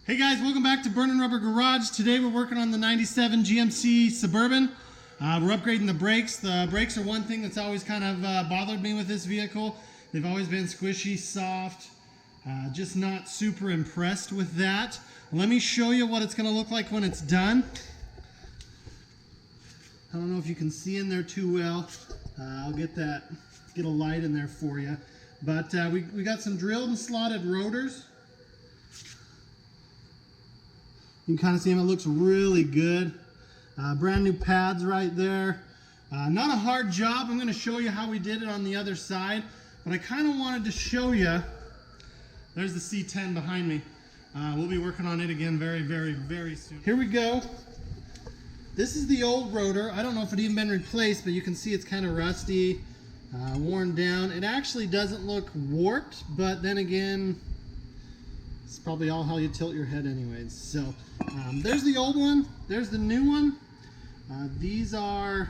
Hey guys, welcome back to Burnin' Rubber Garage. Today we're working on the 97 GMC Suburban. We're upgrading the brakes. The brakes are one thing that's always kind of bothered me with this vehicle. They've always been squishy, soft, just not super impressed with that. Let me show you what it's going to look like when it's done. I don't know if you can see in there too well. I'll get a light in there for you. But we got some drilled and slotted rotors. You can kind of see them. It looks really good. Brand new pads right there. Not a hard job. I'm going to show you how we did it on the other side. But I kind of wanted to show you. There's the C10 behind me. We'll be working on it again very, very, very soon. Here we go. This is the old rotor. I don't know if it even been replaced, but you can see it's kind of rusty, worn down. It actually doesn't look warped, but then again, it's probably all how you tilt your head anyways. So there's the old one. There's the new one. These are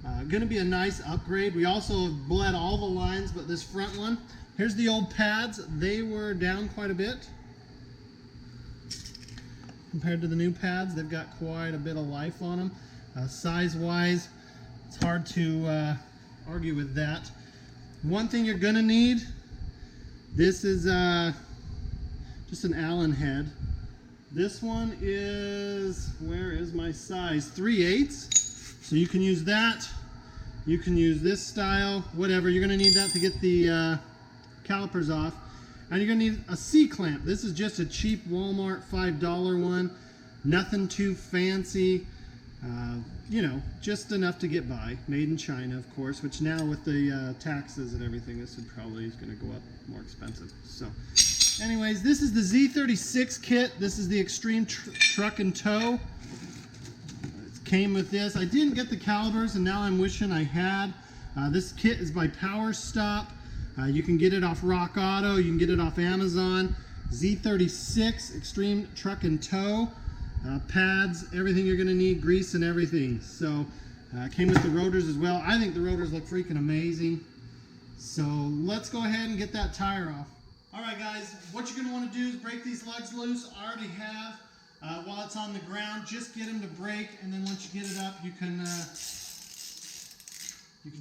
going to be a nice upgrade. We also have bled all the lines, but this front one. Here's the old pads. They were down quite a bit. Compared to the new pads, they've got quite a bit of life on them. Size-wise, it's hard to argue with that. One thing you're going to need, this is just an Allen head. This one is, where is my size? 3/8. So you can use that. You can use this style, whatever. You're going to need that to get the calipers off. And you're going to need a C-clamp. This is just a cheap Walmart $5 one. Nothing too fancy. You know, just enough to get by. Made in China, of course, which now with the taxes and everything, this would probably is going to go up more expensive. So anyways, this is the Z36 kit. This is the Extreme Truck and Tow. It came with this. I didn't get the calipers, and now I'm wishing I had. This kit is by Power Stop. You can get it off Rock Auto. You can get it off Amazon. Z36 Extreme Truck and Tow. Pads, everything you're going to need, grease and everything. So came with the rotors as well. I think the rotors look freaking amazing. So let's go ahead and get that tire off. Alright guys, what you're going to want to do is break these lugs loose. I already have. While it's on the ground, just get them to break, and then once you get it up, you can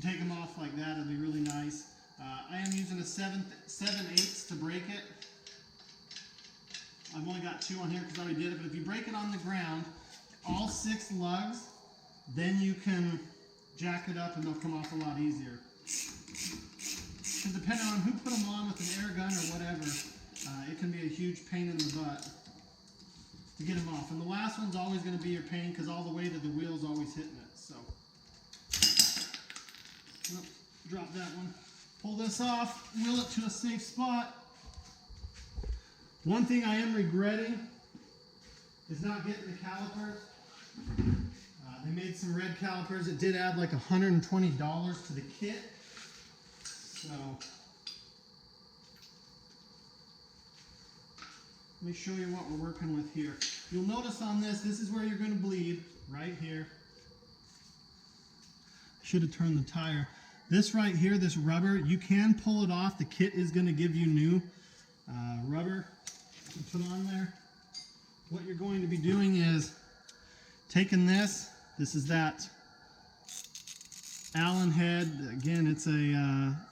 take them off like that. It'll be really nice. I am using a 7/8 to break it. I've only got 2 on here because I already did it, but if you break it on the ground, all 6 lugs, then you can jack it up and they'll come off a lot easier. Because depending on who put them on with an air gun or whatever, it can be a huge pain in the butt to get them off. And the last one's always going to be your pain because all the weight of the wheel's always hitting it. So, drop that one. Pull this off, wheel it to a safe spot. One thing I am regretting is not getting the calipers. They made some red calipers. It did add like $120 to the kit. So, let me show you what we're working with here. You'll notice on this is where you're going to bleed, right here. I should have turned the tire. This right here, this rubber, you can pull it off. The kit is going to give you new rubber to put on there. What you're going to be doing is taking this is that Allen head. Again, it's a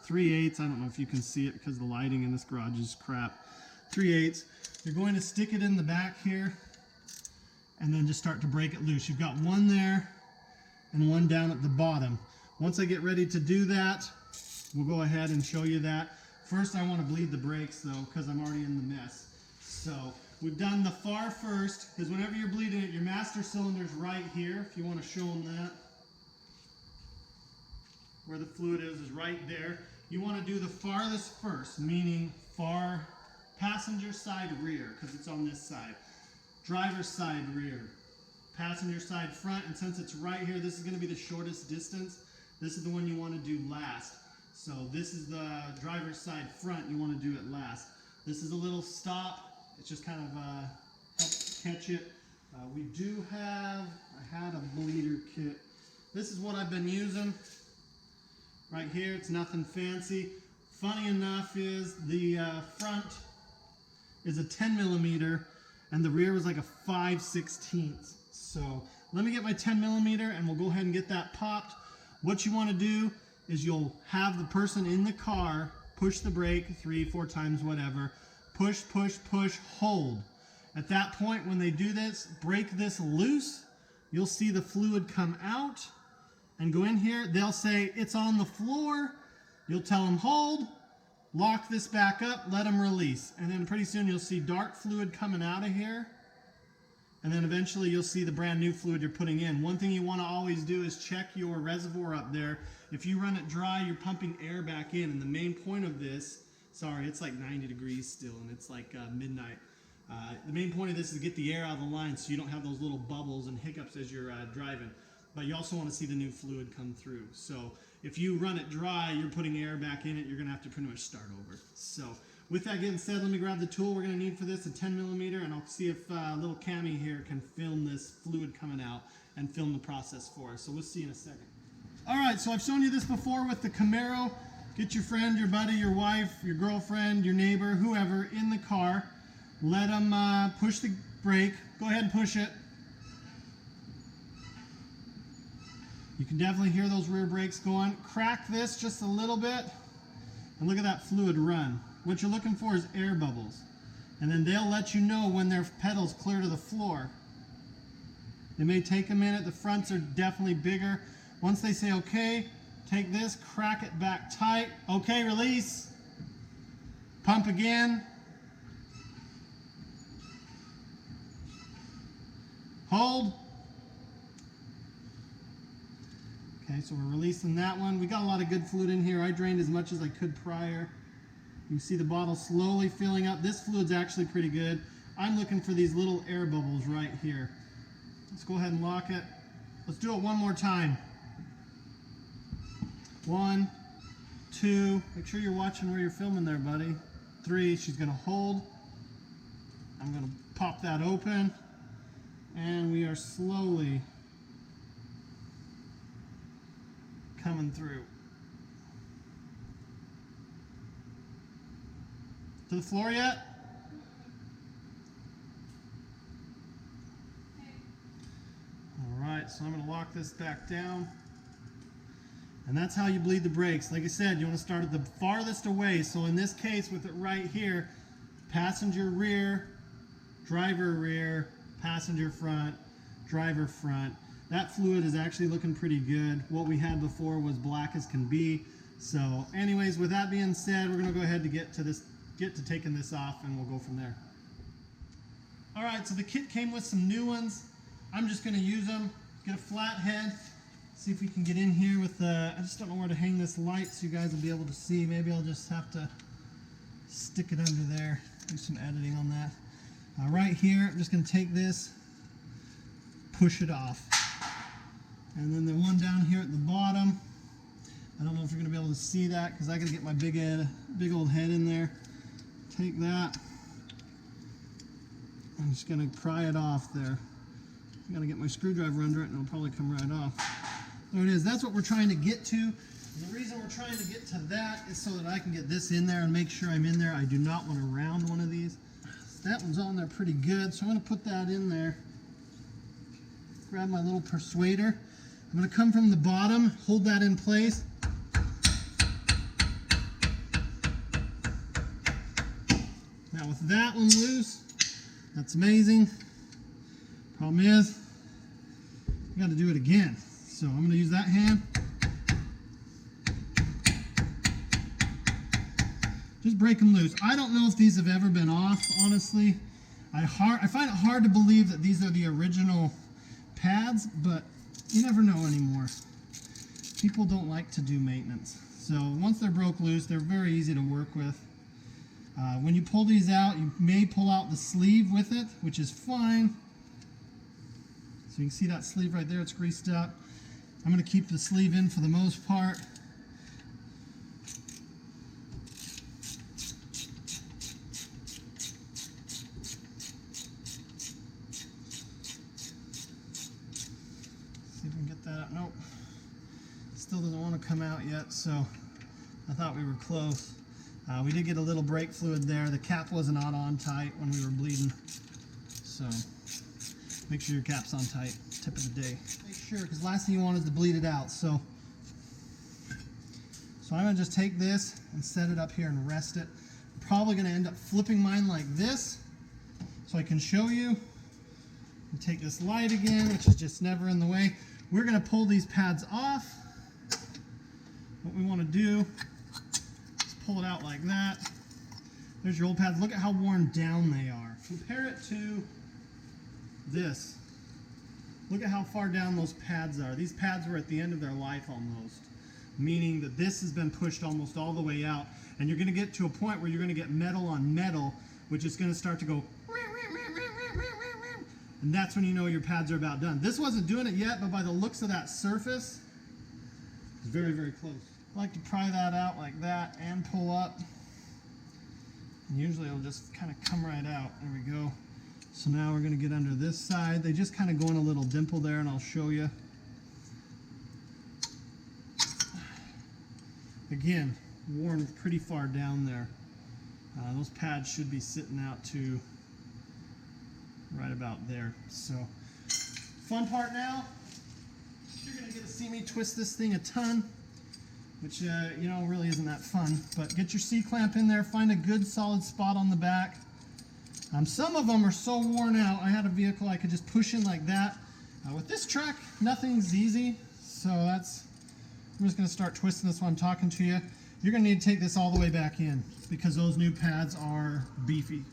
3/8. I don't know if you can see it because the lighting in this garage is crap. 3/8. You're going to stick it in the back here and then just start to break it loose. You've got one there and one down at the bottom. Once I get ready to do that, we'll go ahead and show you that. First, I want to bleed the brakes though, because I'm already in the mess. So we've done the far first, because whenever you're bleeding it, your master cylinder's right here, if you want to show them that. Where the fluid is right there. You want to do the farthest first, meaning far passenger side rear, because it's on this side. Driver's side rear. Passenger side front, and since it's right here, this is going to be the shortest distance. This is the one you want to do last. So this is the driver's side front, you want to do it last. This is a little stop. It's just kind of help catch it. We do have, I had a bleeder kit. This is what I've been using. Right here, it's nothing fancy. Funny enough is the front is a 10 millimeter and the rear was like a 5/16. So let me get my 10mm and we'll go ahead and get that popped. What you want to do is you'll have the person in the car push the brake 3-4 times, whatever. Push, push, push, hold. At that point, when they do this, break this loose. You'll see the fluid come out and go in here. They'll say it's on the floor. You'll tell them hold, lock this back up, let them release. And then pretty soon you'll see dark fluid coming out of here. And then eventually you'll see the brand new fluid you're putting in. One thing you want to always do is check your reservoir up there. If you run it dry, you're pumping air back in. And the main point of this, sorry, it's like 90 degrees still and it's like midnight. The main point of this is to get the air out of the line so you don't have those little bubbles and hiccups as you're driving. But you also want to see the new fluid come through. So if you run it dry, you're putting air back in it, you're going to have to pretty much start over. So with that getting said, let me grab the tool we're going to need for this, a 10mm, and I'll see if little Cammy here can film this fluid coming out and film the process for us. So we'll see in a second. All right, so I've shown you this before with the Camaro. Get your friend, your buddy, your wife, your girlfriend, your neighbor, whoever in the car. Let them push the brake. Go ahead and push it. You can definitely hear those rear brakes going. Crack this just a little bit and look at that fluid run. What you're looking for is air bubbles. And then they'll let you know when their pedal's clear to the floor. It may take a minute. The fronts are definitely bigger. Once they say okay, take this, crack it back tight. Okay, release. Pump again. Hold. Okay, so we're releasing that one. We got a lot of good fluid in here. I drained as much as I could prior. You can see the bottle slowly filling up. This fluid's actually pretty good. I'm looking for these little air bubbles right here. Let's go ahead and lock it. Let's do it one more time. 1, 2, make sure you're watching where you're filming there, buddy. 3, she's gonna hold. I'm gonna pop that open. And we are slowly coming through. To the floor yet? All right, so I'm going to lock this back down. And that's how you bleed the brakes. Like I said, you want to start at the farthest away. So in this case, with it right here, passenger rear, driver rear, passenger front, driver front. That fluid is actually looking pretty good. What we had before was black as can be. So anyways, with that being said, we're going to go ahead to get to taking this off and we'll go from there. All right, so the kit came with some new ones. I'm just going to use them. Get a flat head. See if we can get in here with I just don't know where to hang this light so you guys will be able to see. Maybe I'll just have to stick it under there. Do some editing on that. Right here, I'm just going to take this, push it off. And then the one down here at the bottom, I don't know if you're going to be able to see that because I got to get my big old head in there. Take that. I'm just going to pry it off there. I'm going to get my screwdriver under it and it'll probably come right off. There it is. That's what we're trying to get to. And the reason we're trying to get to that is so that I can get this in there and make sure I'm in there. I do not want to round one of these. That one's on there pretty good, so I'm going to put that in there. Grab my little persuader. I'm going to come from the bottom, hold that in place. Now with that one loose, that's amazing. Problem is, you got to do it again. So I'm going to use that hand. Just break them loose. I don't know if these have ever been off, honestly. I find it hard to believe that these are the original pads, but you never know anymore. People don't like to do maintenance. So once they're broke loose, they're very easy to work with. When you pull these out, you may pull out the sleeve with it, which is fine. So you can see that sleeve right there, it's greased up. I'm going to keep the sleeve in for the most part. See if we can get that out. Nope. Still doesn't want to come out yet, so I thought we were close. We did get a little brake fluid there. The cap wasn't on tight when we were bleeding. So make sure your cap's on tight. Tip of the day. Make sure, because last thing you want is to bleed it out. So I'm going to just take this and set it up here and rest it. I'm probably going to end up flipping mine like this so I can show you. And take this light again, which is just never in the way. We're going to pull these pads off. What we want to do is pull it out like that. There's your old pads. Look at how worn down they are. Compare it to this. Look at how far down those pads are. These pads were at the end of their life almost, meaning that this has been pushed almost all the way out, and you're going to get to a point where you're going to get metal on metal, which is going to start to go, and that's when you know your pads are about done. This wasn't doing it yet, but by the looks of that surface, it's very, very close. I like to pry that out like that and pull up. And usually it'll just kind of come right out. There we go. So now we're going to get under this side. They just kind of go in a little dimple there, and I'll show you. Again, worn pretty far down there. Those pads should be sitting out to right about there. So, fun part now, you're going to get to see me twist this thing a ton, which, you know, really isn't that fun. But get your C-clamp in there, find a good solid spot on the back. Some of them are so worn out, I had a vehicle I could just push in like that. With this truck, nothing's easy, so I'm just going to start twisting this while I'm talking to you. You're going to need to take this all the way back in because those new pads are beefy.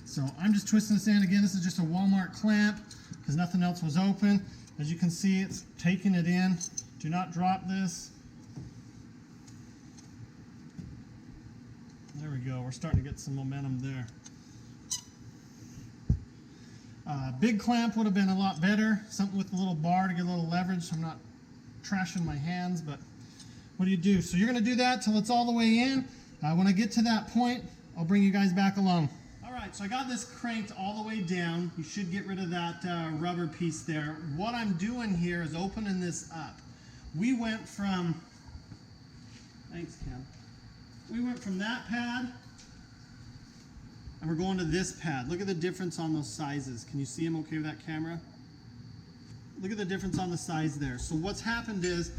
So I'm just twisting this in. Again, this is just a Walmart clamp because nothing else was open. As you can see, it's taking it in. Do not drop this. There we go. We're starting to get some momentum there. Big clamp would have been a lot better. Something with a little bar to get a little leverage so I'm not trashing my hands, but what do you do? So you're going to do that till it's all the way in. When I get to that point, I'll bring you guys back along. All right, so I got this cranked all the way down. You should get rid of that rubber piece there. What I'm doing here is opening this up. We went from, thanks Cam, we went from that pad and we're going to this pad. Look at the difference on those sizes. Can you see them okay with that camera? Look at the difference on the size there. So what's happened is,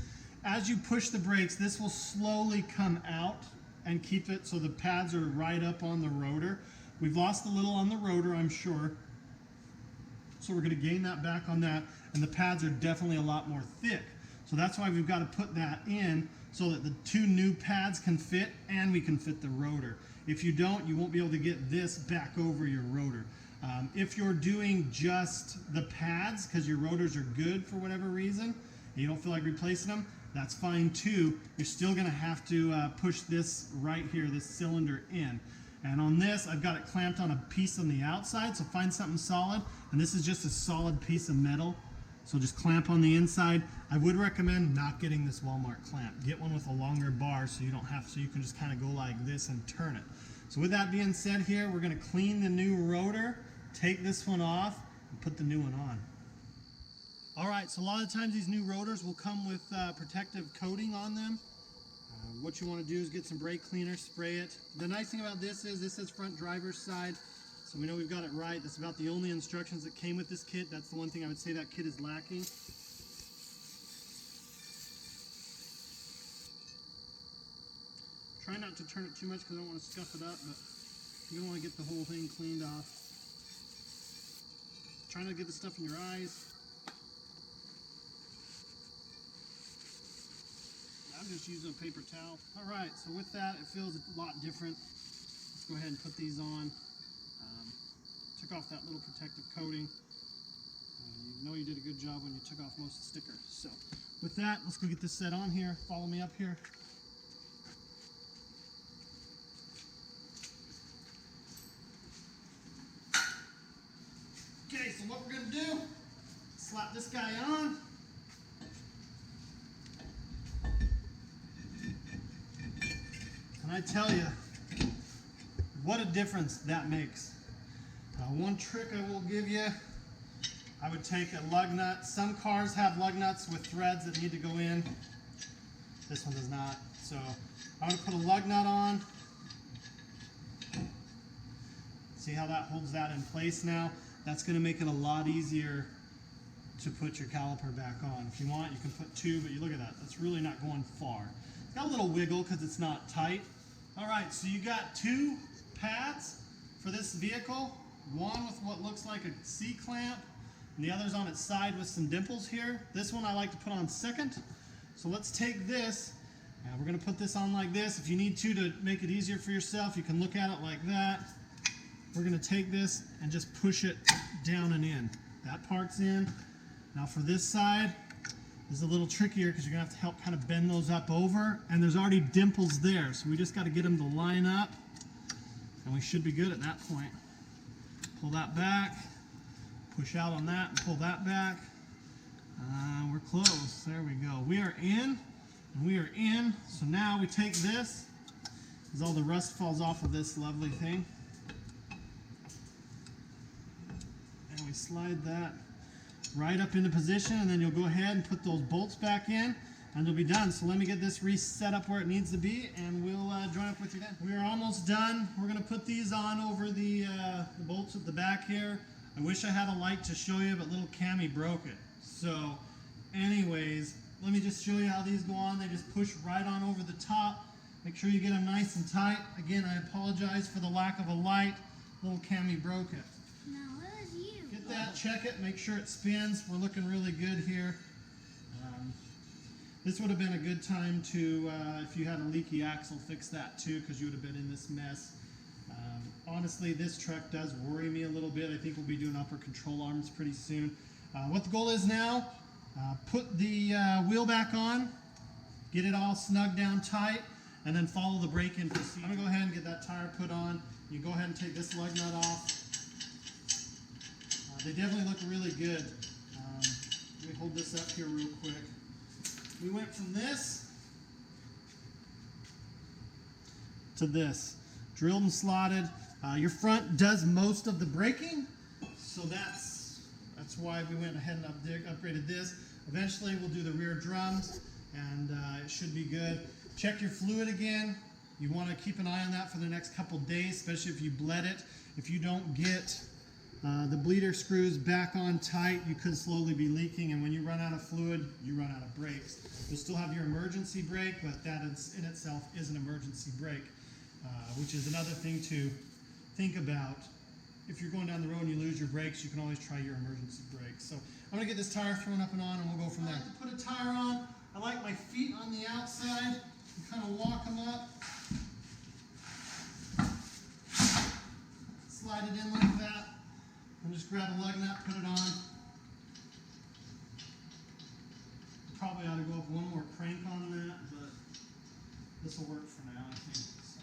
as you push the brakes, this will slowly come out and keep it so the pads are right up on the rotor. We've lost a little on the rotor, I'm sure. So we're going to gain that back on that, and the pads are definitely a lot more thick. So that's why we've got to put that in so that the two new pads can fit and we can fit the rotor. If you don't, you won't be able to get this back over your rotor. If you're doing just the pads because your rotors are good for whatever reason and you don't feel like replacing them, that's fine too. You're still going to have to push this right here, this cylinder in. And on this, I've got it clamped on a piece on the outside, so find something solid. And this is just a solid piece of metal, so just clamp on the inside. I would recommend not getting this Walmart clamp. Get one with a longer bar so you don't have, so you can just kind of go like this and turn it. So with that being said here, we're going to clean the new rotor, take this one off, and put the new one on. All right, so a lot of times these new rotors will come with protective coating on them. What you want to do is get some brake cleaner, spray it. The nice thing about this is front driver's side, so we know we've got it right. That's about the only instructions that came with this kit. That's the one thing I would say that kit is lacking. Try not to turn it too much because I don't want to scuff it up, but you don't want to get the whole thing cleaned off. Try not to get the stuff in your eyes. I'm just using a paper towel. All right, so with that, it feels a lot different. Let's go ahead and put these on. Took off that little protective coating. You know you did a good job when you took off most of the sticker. So with that, let's go get this set on here. Follow me up here. Okay, so what we're going to do, slap this guy on. And I tell you, what a difference that makes. One trick I will give you, I would take a lug nut. Some cars have lug nuts with threads that need to go in. This one does not. So I'm going to put a lug nut on. See how that holds that in place now. that's going to make it a lot easier to put your caliper back on. If you want, you can put 2, but you look at that. That's really not going far. It's got a little wiggle because it's not tight. All right, so you got 2 pads for this vehicle. One with what looks like a C-clamp, and the other's on its side with some dimples here. This one I like to put on second. So let's take this, and we're going to put this on like this. If you need to make it easier for yourself, you can look at it like that. We're going to take this and just push it down and in. That part's in. Now for this side, this is a little trickier because you're going to have to help kind of bend those up over, and there's already dimples there, so we just got to get them to line up, and we should be good at that point. Pull that back, push out on that, and pull that back. We're close. There we go. We are in, and we are in. So now we take this, as all the rust falls off of this lovely thing, and we slide that right up into position, and then you'll go ahead and put those bolts back in, and you'll be done. So let me get this reset up where it needs to be, and we'll join up with you then. We are almost done. We're going to put these on over the bolts at the back here. I wish I had a light to show you, but little Cammy broke it. So anyways, let me just show you how these go on. They just push right on over the top. Make sure you get them nice and tight. Again, I apologize for the lack of a light. Little Cammy broke it. No, it was you. Get that, check it, make sure it spins. We're looking really good here. This would have been a good time to, if you had a leaky axle, fix that too, because you would have been in this mess. Honestly, this truck does worry me a little bit. I think we'll be doing upper control arms pretty soon. What the goal is now, put the wheel back on, get it all snug down tight, and then follow the brake-in procedure. I'm going to go ahead and get that tire put on. You go ahead and take this lug nut off. They definitely look really good. Let me hold this up here real quick. We went from this to this. Drilled and slotted. Your front does most of the braking, so that's why we went ahead and upgraded this. Eventually we'll do the rear drums, and it should be good. Check your fluid again. You want to keep an eye on that for the next couple days, especially if you bled it. If you don't get the bleeder screws back on tight, you could slowly be leaking, and when you run out of fluid, you run out of brakes. You'll still have your emergency brake, but that in itself is an emergency brake, which is another thing to think about. If you're going down the road and you lose your brakes, you can always try your emergency brakes. So I'm going to get this tire thrown up and on, and we'll go from there. To put a tire on, I like my feet on the outside. You kind of walk them up, slide it in like that, and just grab a lug nut, put it on. Probably ought to go up one more crank on that, but this will work for now, I think. So.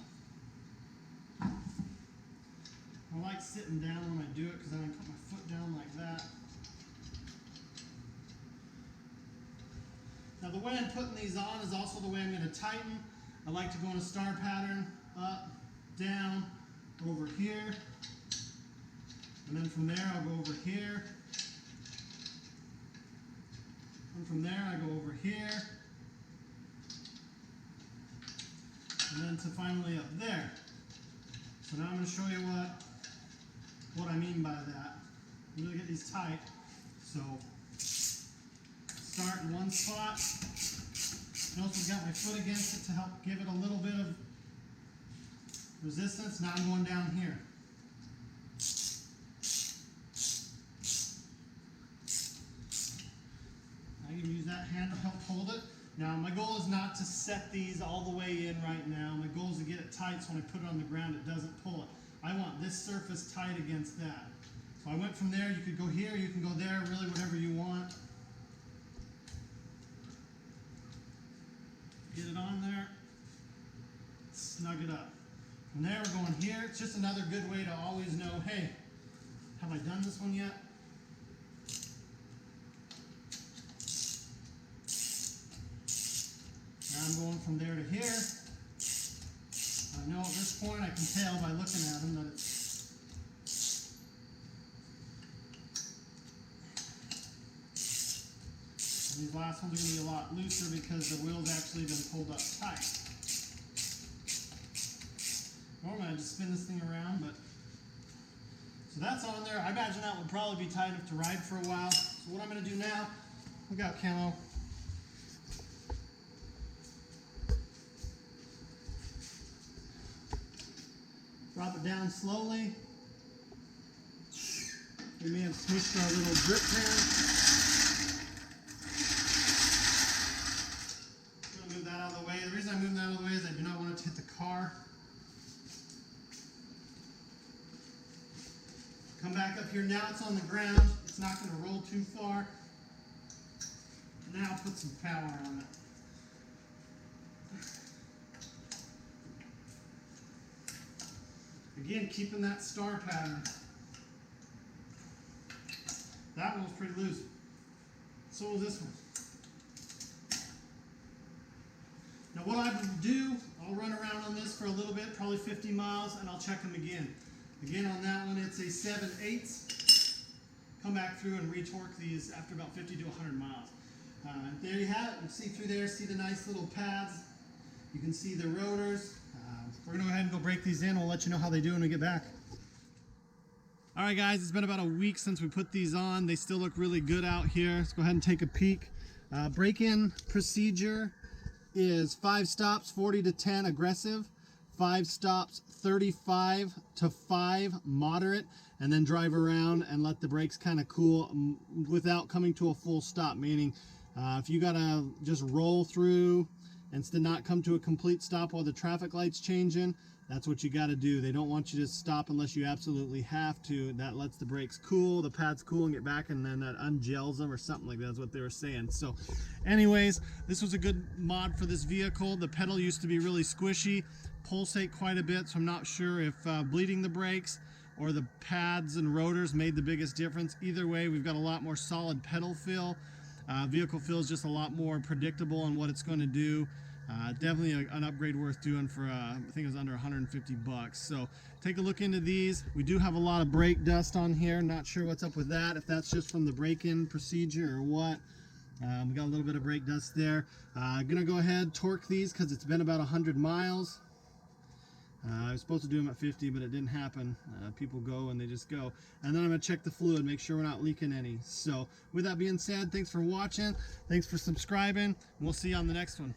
I like sitting down when I do it because then I can put my foot down like that. Now the way I'm putting these on is also the way I'm going to tighten. I like to go in a star pattern, up, down, over here. And then from there I'll go over here. And from there I go over here. And then to finally up there. So now I'm going to show you what I mean by that. I'm going to get these tight. So start in one spot. Notice I've got my foot against it to help give it a little bit of resistance. Now I'm going down here. I can use that hand to help hold it. Now my goal is not to set these all the way in right now. My goal is to get it tight so when I put it on the ground it doesn't pull it. I want this surface tight against that. So I went from there. You could go here, you can go there, really whatever you want. Get it on there, snug it up. From there we're going here. It's just another good way to always know, hey, have I done this one yet? Now I'm going from there to here. I know at this point I can tell by looking at them that it's these last ones are going to be a lot looser because the wheel's actually been pulled up tight. Normally I just spin this thing around, but So that's on there. I imagine that would probably be tight enough to ride for a while. So what I'm going to do now, look out camo. Drop it down slowly. We may have smushed our little drip pan. I'm going to move that out of the way. The reason I'm moving that out of the way is I do not want it to hit the car. Come back up here. Now it's on the ground. It's not going to roll too far. Now put some power on it. Again, keeping that star pattern. That one was pretty loose. So was this one. Now what I will do, I'll run around on this for a little bit, probably 50 miles, and I'll check them again. Again, on that one, it's a 7/8. Come back through and retorque these after about 50 to 100 miles. There you have it. You can see through there, see the nice little pads. You can see the rotors. We're going to go ahead and go break these in. We'll let you know how they do when we get back. All right, guys, it's been about a week since we put these on. They still look really good out here. Let's go ahead and take a peek. Break-in procedure is 5 stops, 40 to 10 aggressive, 5 stops, 35 to 5 moderate, and then drive around and let the brakes kind of cool without coming to a full stop, meaning if you gotta just roll through and not come to a complete stop while the traffic light's changing, that's what you got to do. They don't want you to stop unless you absolutely have to. That lets the brakes cool, the pads cool, and get back, and then that ungels them or something like that is what they were saying. So anyways, this was a good mod for this vehicle. The pedal used to be really squishy, pulsate quite a bit, so I'm not sure if bleeding the brakes or the pads and rotors made the biggest difference. Either way, we've got a lot more solid pedal feel. Vehicle feel is just a lot more predictable on what it's going to do. Definitely an upgrade worth doing for I think it was under 150 bucks. So take a look into these. We do have a lot of brake dust on here. Not sure what's up with that, if that's just from the break-in procedure or what. We got a little bit of brake dust there. Gonna go ahead, torque these because it's been about 100 miles. I was supposed to do them at 50, but it didn't happen. People go and they just go. And then I'm going to check the fluid, make sure we're not leaking any. So with that being said, thanks for watching. Thanks for subscribing. We'll see you on the next one.